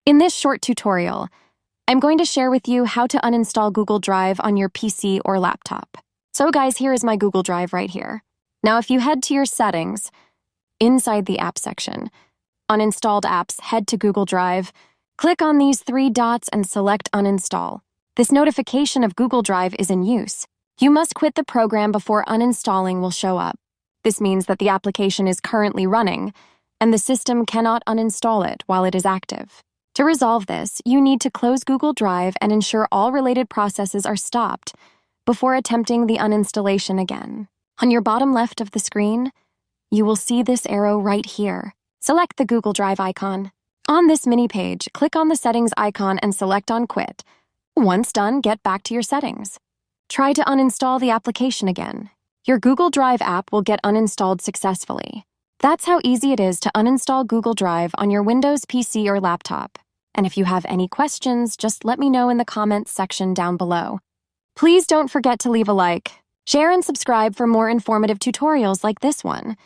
In this short tutorial, I'm going to share with you how to uninstall Google Drive on your PC or laptop. So guys, here is my Google Drive right here. Now if you head to your settings, inside the app section, uninstalled apps, head to Google Drive, click on these three dots and select uninstall. This notification of Google Drive is in use. You must quit the program before uninstalling will show up. This means that the application is currently running, and the system cannot uninstall it while it is active. To resolve this, you need to close Google Drive and ensure all related processes are stopped before attempting the uninstallation again. On your bottom left of the screen, you will see this arrow right here. Select the Google Drive icon. On this mini page, click on the settings icon and select on Quit. Once done, get back to your settings. Try to uninstall the application again. Your Google Drive app will get uninstalled successfully. That's how easy it is to uninstall Google Drive on your Windows PC or laptop. And if you have any questions, just let me know in the comments section down below. Please don't forget to leave a like, share and subscribe for more informative tutorials like this one.